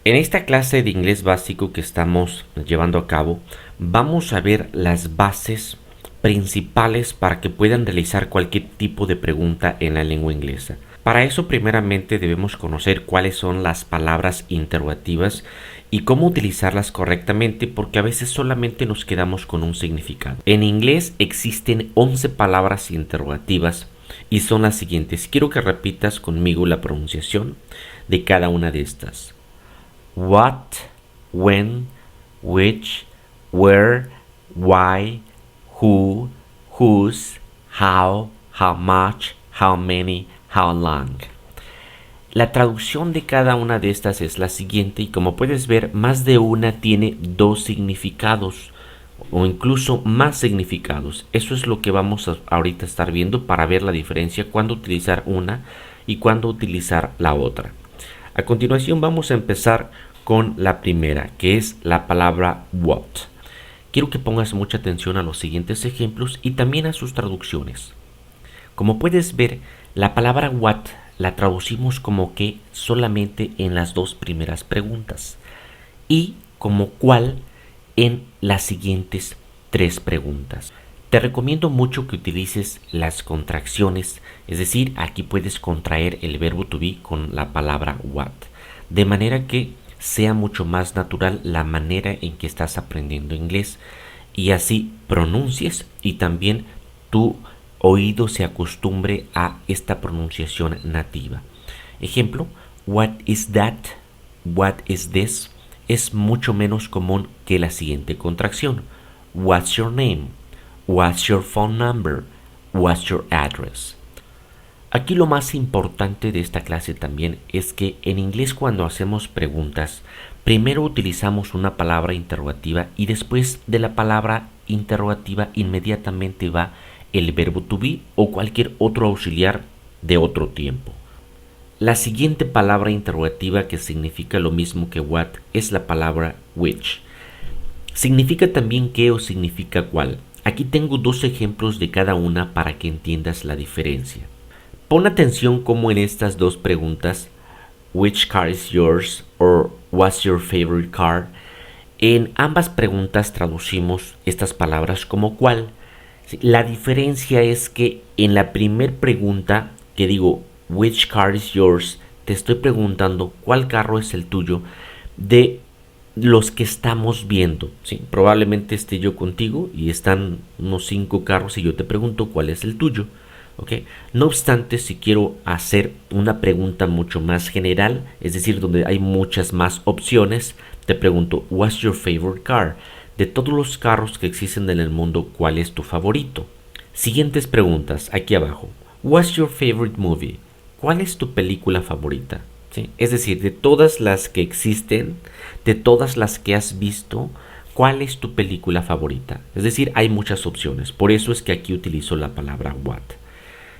En esta clase de inglés básico que estamos llevando a cabo, vamos a ver las bases principales para que puedan realizar cualquier tipo de pregunta en la lengua inglesa. Para eso, primeramente debemos conocer cuáles son las palabras interrogativas y cómo utilizarlas correctamente, porque a veces solamente nos quedamos con un significado. En inglés existen 11 palabras interrogativas y son las siguientes. Quiero que repitas conmigo la pronunciación de cada una de estas. What, when, which, where, why, who, whose, how, how much, how many, how long. La traducción de cada una de estas es la siguiente y como puedes ver, más de una tiene dos significados o incluso más significados. Eso es lo que vamos a ahorita estar viendo para ver la diferencia cuando utilizar una y cuando utilizar la otra. A continuación vamos a empezar con la primera, que es la palabra what. Quiero que pongas mucha atención a los siguientes ejemplos y también a sus traducciones. Como puedes ver, la palabra what la traducimos como que solamente en las dos primeras preguntas y como cuál en las siguientes tres preguntas. Te recomiendo mucho que utilices las contracciones, es decir, aquí puedes contraer el verbo to be con la palabra what, de manera que sea mucho más natural la manera en que estás aprendiendo inglés y así pronuncies y también tu oído se acostumbre a esta pronunciación nativa. Ejemplo, what is that? What is this? Es mucho menos común que la siguiente contracción. What's your name? What's your phone number? What's your address? Aquí lo más importante de esta clase también es que en inglés cuando hacemos preguntas, primero utilizamos una palabra interrogativa y después de la palabra interrogativa inmediatamente va el verbo to be o cualquier otro auxiliar de otro tiempo. La siguiente palabra interrogativa que significa lo mismo que what es la palabra which. Significa también qué o significa cuál. Aquí tengo dos ejemplos de cada una para que entiendas la diferencia. Pon atención cómo en estas dos preguntas, which car is yours or what's your favorite car, en ambas preguntas traducimos estas palabras como cuál. La diferencia es que en la primera pregunta que digo which car is yours, te estoy preguntando cuál carro es el tuyo de los que estamos viendo. ¿Sí? Probablemente esté yo contigo y están unos 5 carros y yo te pregunto cuál es el tuyo. ¿Okay? No obstante, si quiero hacer una pregunta mucho más general, es decir, donde hay muchas más opciones, te pregunto, what's your favorite car? De todos los carros que existen en el mundo, ¿cuál es tu favorito? Siguientes preguntas, aquí abajo. What's your favorite movie? ¿Cuál es tu película favorita? ¿Sí? Es decir, de todas las que existen, de todas las que has visto, ¿cuál es tu película favorita? Es decir, hay muchas opciones. Por eso es que aquí utilizo la palabra what.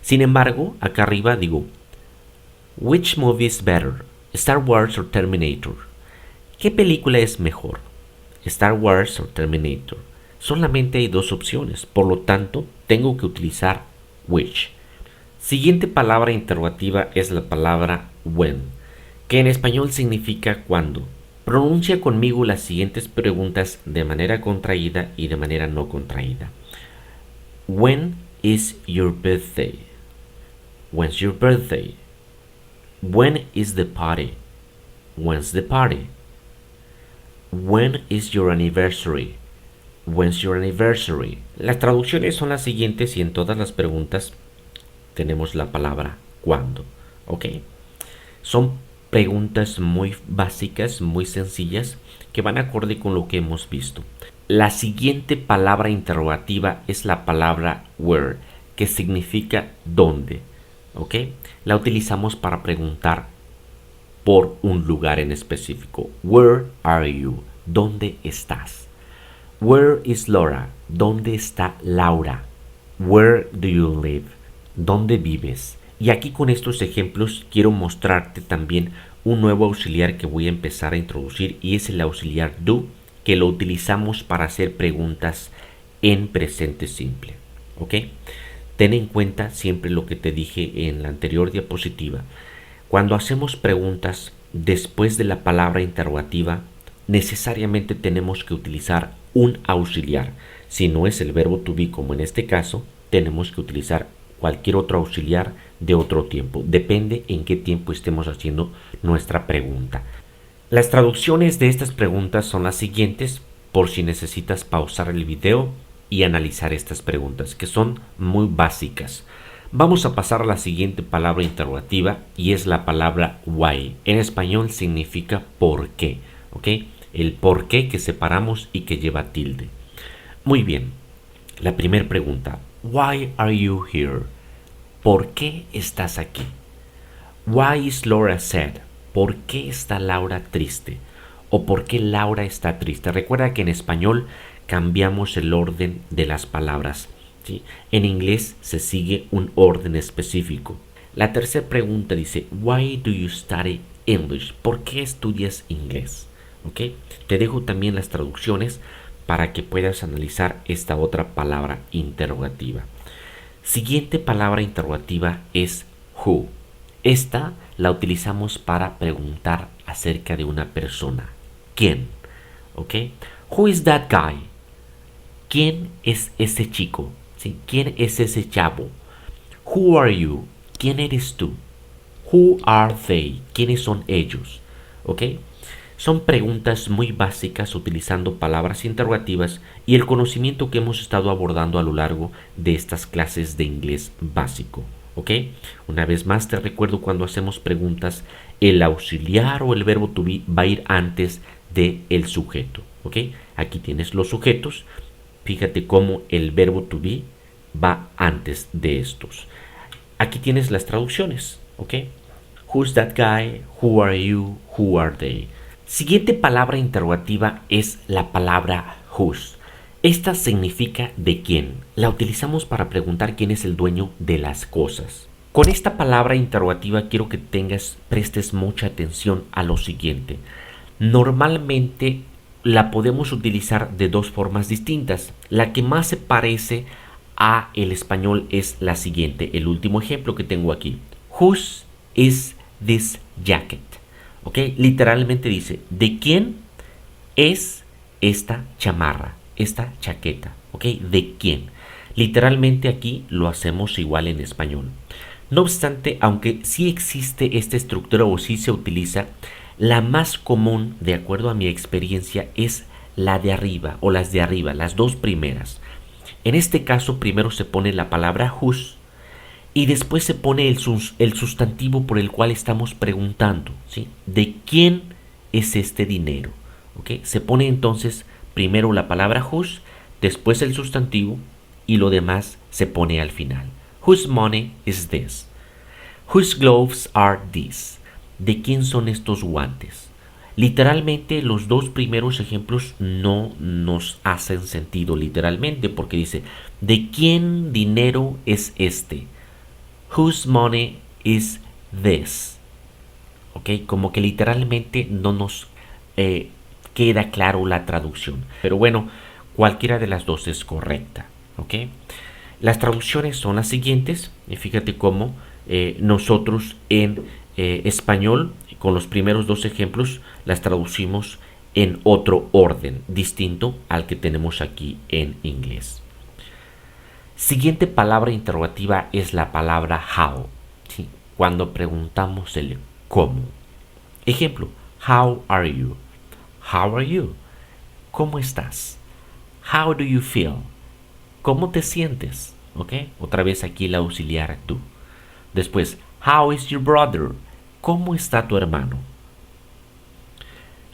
Sin embargo, acá arriba digo, which movie is better? Star Wars or Terminator? ¿Qué película es mejor? Star Wars o Terminator. Solamente hay dos opciones, por lo tanto, tengo que utilizar which. Siguiente palabra interrogativa es la palabra when, que en español significa cuándo. Pronuncia conmigo las siguientes preguntas de manera contraída y de manera no contraída. When is your birthday? When's your birthday? When is the party? When's the party? When is your anniversary? When's your anniversary? Las traducciones son las siguientes y en todas las preguntas tenemos la palabra cuándo. ¿Ok? Son preguntas muy básicas, muy sencillas, que van acorde con lo que hemos visto. La siguiente palabra interrogativa es la palabra where, que significa dónde. ¿Ok? La utilizamos para preguntar por un lugar en específico. Where are you? ¿Dónde estás? Where is Laura? ¿Dónde está Laura? Where do you live? ¿Dónde vives? Y aquí con estos ejemplos quiero mostrarte también un nuevo auxiliar que voy a empezar a introducir y es el auxiliar do, que lo utilizamos para hacer preguntas en presente simple. ¿Ok? Ten en cuenta siempre lo que te dije en la anterior diapositiva. Cuando hacemos preguntas después de la palabra interrogativa, necesariamente tenemos que utilizar un auxiliar. Si no es el verbo to be, como en este caso, tenemos que utilizar cualquier otro auxiliar de otro tiempo. Depende en qué tiempo estemos haciendo nuestra pregunta. Las traducciones de estas preguntas son las siguientes, por si necesitas pausar el video y analizar estas preguntas, que son muy básicas. Vamos a pasar a la siguiente palabra interrogativa y es la palabra why. En español significa por qué, ¿ok? El por qué que separamos y que lleva tilde. Muy bien, la primera pregunta. Why are you here? ¿Por qué estás aquí? Why is Laura sad? ¿Por qué está Laura triste? ¿O por qué Laura está triste? Recuerda que en español cambiamos el orden de las palabras, ¿sí? En inglés se sigue un orden específico. La tercera pregunta dice, Why do you study English? ¿Por qué estudias inglés? ¿Ok? Te dejo también las traducciones para que puedas analizar esta otra palabra interrogativa. Siguiente palabra interrogativa es who. Esta la utilizamos para preguntar acerca de una persona. ¿Quién? ¿Ok? Who is that guy? ¿Quién es ese chico? ¿Sí? ¿Quién es ese chavo? Who are you? ¿Quién eres tú? Who are they? ¿Quiénes son ellos? ¿Ok? Son preguntas muy básicas utilizando palabras interrogativas y el conocimiento que hemos estado abordando a lo largo de estas clases de inglés básico. ¿Ok? Una vez más te recuerdo, cuando hacemos preguntas, el auxiliar o el verbo to be va a ir antes del sujeto. ¿Ok? Aquí tienes los sujetos. Fíjate cómo el verbo to be va antes de estos. Aquí tienes las traducciones. ¿Ok? Who's that guy? Who are you? Who are they? Siguiente palabra interrogativa es la palabra whose. Esta significa de quién. La utilizamos para preguntar quién es el dueño de las cosas. Con esta palabra interrogativa quiero que prestes mucha atención a lo siguiente. Normalmente la podemos utilizar de dos formas distintas. La que más se parece a el español es la siguiente, el último ejemplo que tengo aquí. Whose is this jacket? ¿Ok? Literalmente dice, ¿de quién es esta chamarra, esta chaqueta? ¿Ok? ¿De quién? Literalmente aquí lo hacemos igual en español. No obstante, aunque sí existe esta estructura o sí se utiliza, la más común, de acuerdo a mi experiencia, es la de arriba o las de arriba, las dos primeras. En este caso, primero se pone la palabra whose y después se pone el sustantivo por el cual estamos preguntando, ¿sí? ¿De quién es este dinero? ¿Ok? Se pone entonces primero la palabra whose, después el sustantivo y lo demás se pone al final. Whose money is this? Whose gloves are these? ¿De quién son estos guantes? Literalmente los dos primeros ejemplos no nos hacen sentido literalmente, porque dice, ¿de quién dinero es este? Whose money is this? ¿Ok? Como que literalmente no nos queda claro la traducción. Pero bueno, cualquiera de las dos es correcta. ¿Ok? Las traducciones son las siguientes. Y fíjate cómo nosotros en español, con los primeros dos ejemplos, las traducimos en otro orden, distinto al que tenemos aquí en inglés. Siguiente palabra interrogativa es la palabra how, ¿sí? Cuando preguntamos el cómo. Ejemplo, how are you? How are you? ¿Cómo estás? How do you feel? ¿Cómo te sientes? ¿Ok? Otra vez aquí el auxiliar tú. Después, how is your brother? ¿Cómo está tu hermano?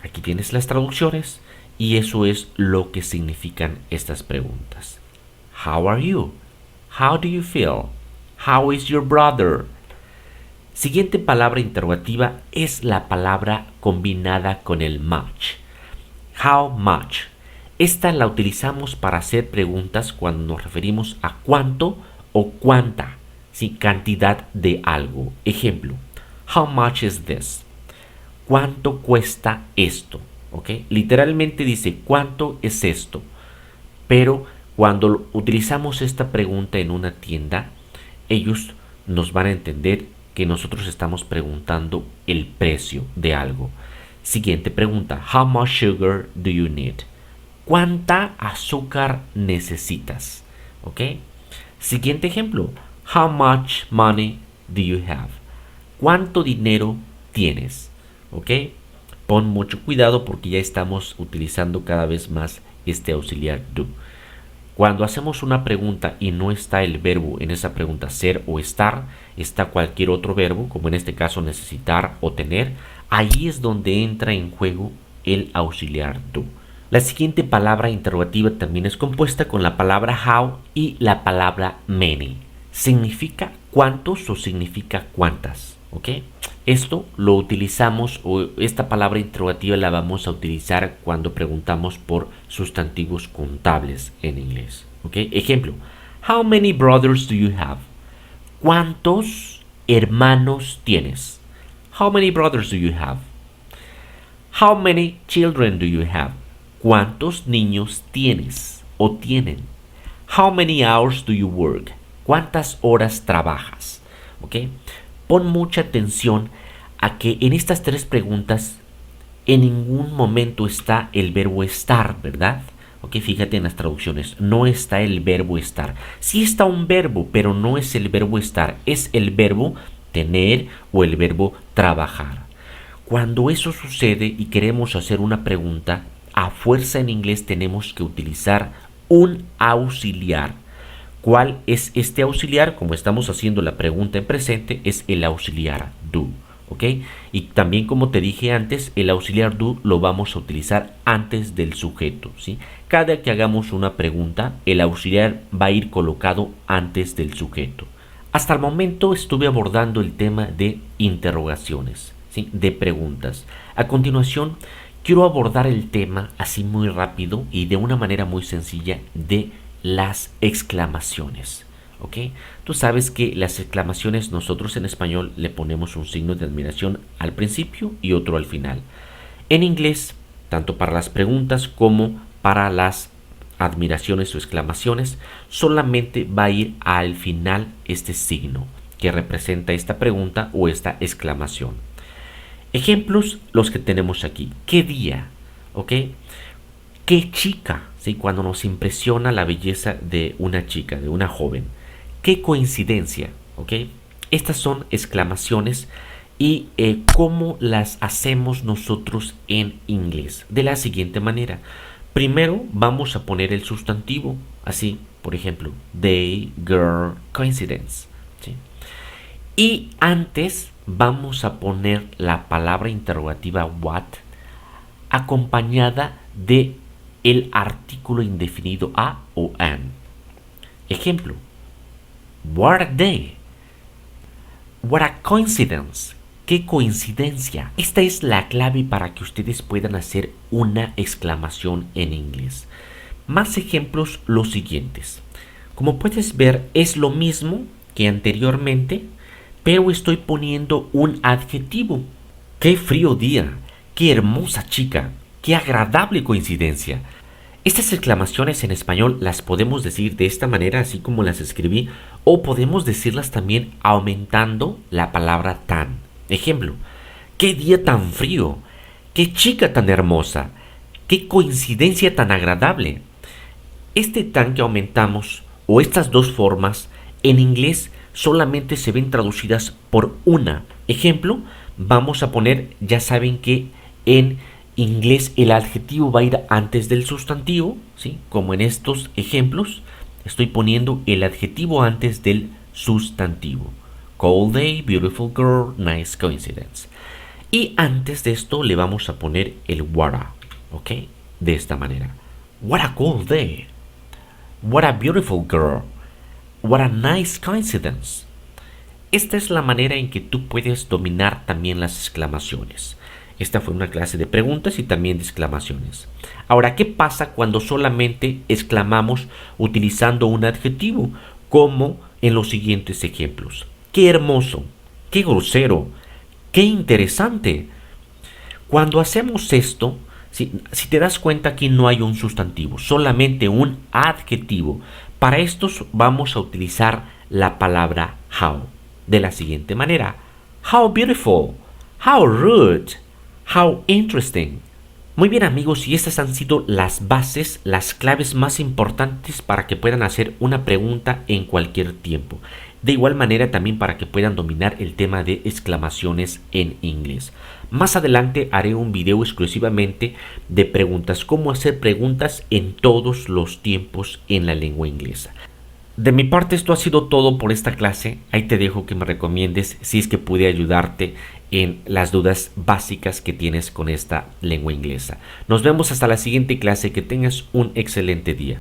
Aquí tienes las traducciones y eso es lo que significan estas preguntas. How are you? How do you feel? How is your brother? Siguiente palabra interrogativa es la palabra combinada con el much. How much? Esta la utilizamos para hacer preguntas cuando nos referimos a cuánto o cuánta, ¿sí? Cantidad de algo. Ejemplo, how much is this? ¿Cuánto cuesta esto? ¿Ok? Literalmente dice, ¿cuánto es esto? Pero cuando utilizamos esta pregunta en una tienda, ellos nos van a entender que nosotros estamos preguntando el precio de algo. Siguiente pregunta. How much sugar do you need? ¿Cuánta azúcar necesitas? ¿Ok? Siguiente ejemplo. How much money do you have? ¿Cuánto dinero tienes? ¿Ok? Pon mucho cuidado porque ya estamos utilizando cada vez más este auxiliar do. Cuando hacemos una pregunta y no está el verbo en esa pregunta ser o estar, está cualquier otro verbo, como en este caso necesitar o tener, ahí es donde entra en juego el auxiliar do. La siguiente palabra interrogativa también es compuesta con la palabra how y la palabra many. ¿Significa cuántos o significa cuántas? ¿Ok? Esto lo utilizamos, o esta palabra interrogativa la vamos a utilizar cuando preguntamos por sustantivos contables en inglés. ¿Ok? Ejemplo. How many brothers do you have? ¿Cuántos hermanos tienes? How many brothers do you have? How many children do you have? ¿Cuántos niños tienes o tienen? How many hours do you work? ¿Cuántas horas trabajas? ¿Ok? Pon mucha atención a que en estas tres preguntas en ningún momento está el verbo estar, ¿verdad? Ok, fíjate en las traducciones, no está el verbo estar. Sí está un verbo, pero no es el verbo estar, es el verbo tener o el verbo trabajar. Cuando eso sucede y queremos hacer una pregunta, a fuerza en inglés tenemos que utilizar un auxiliar. ¿Cuál es este auxiliar? Como estamos haciendo la pregunta en presente, es el auxiliar do. ¿Ok? Y también, como te dije antes, el auxiliar do lo vamos a utilizar antes del sujeto, ¿sí? Cada que hagamos una pregunta, el auxiliar va a ir colocado antes del sujeto. Hasta el momento estuve abordando el tema de interrogaciones, ¿sí? De preguntas. A continuación, quiero abordar el tema así muy rápido y de una manera muy sencilla de las exclamaciones. ¿Ok? Tú sabes que las exclamaciones nosotros en español le ponemos un signo de admiración al principio y otro al final. En inglés, tanto para las preguntas como para las admiraciones o exclamaciones, solamente va a ir al final este signo que representa esta pregunta o esta exclamación. Ejemplos los que tenemos aquí. ¿Qué día? ¿Ok? ¿Qué chica? ¿Sí? Cuando nos impresiona la belleza de una chica, de una joven. ¡Qué coincidencia! ¿Ok? Estas son exclamaciones y cómo las hacemos nosotros en inglés. De la siguiente manera. Primero vamos a poner el sustantivo. Así, por ejemplo, day, girl, coincidence. ¿Sí? Y antes vamos a poner la palabra interrogativa what acompañada de el artículo indefinido a o an. Ejemplo. What a day. What a coincidence. ¡Qué coincidencia! Esta es la clave para que ustedes puedan hacer una exclamación en inglés. Más ejemplos los siguientes. Como puedes ver, es lo mismo que anteriormente, pero estoy poniendo un adjetivo. ¡Qué frío día! ¡Qué hermosa chica! ¡Qué agradable coincidencia! Estas exclamaciones en español las podemos decir de esta manera, así como las escribí, o podemos decirlas también aumentando la palabra tan. Ejemplo, ¡qué día tan frío! ¡Qué chica tan hermosa! ¡Qué coincidencia tan agradable! Este tan que aumentamos, o estas dos formas, en inglés solamente se ven traducidas por una. Ejemplo, vamos a poner, ya saben que en inglés el adjetivo va a ir antes del sustantivo, ¿sí? Como en estos ejemplos, estoy poniendo el adjetivo antes del sustantivo. Cold day, beautiful girl, nice coincidence. Y antes de esto le vamos a poner el what a, ¿ok? De esta manera. What a cold day. What a beautiful girl. What a nice coincidence. Esta es la manera en que tú puedes dominar también las exclamaciones. Esta fue una clase de preguntas y también de exclamaciones. Ahora, ¿qué pasa cuando solamente exclamamos utilizando un adjetivo? Como en los siguientes ejemplos. ¡Qué hermoso! ¡Qué grosero! ¡Qué interesante! Cuando hacemos esto, si te das cuenta, aquí no hay un sustantivo, solamente un adjetivo. Para estos vamos a utilizar la palabra how. De la siguiente manera. How beautiful. How rude. How interesting. Muy bien amigos, y estas han sido las bases, las claves más importantes para que puedan hacer una pregunta en cualquier tiempo. De igual manera también para que puedan dominar el tema de exclamaciones en inglés. Más adelante haré un video exclusivamente de preguntas, cómo hacer preguntas en todos los tiempos en la lengua inglesa. De mi parte esto ha sido todo por esta clase. Ahí te dejo que me recomiendes si es que pude ayudarte en las dudas básicas que tienes con esta lengua inglesa. Nos vemos hasta la siguiente clase. Que tengas un excelente día.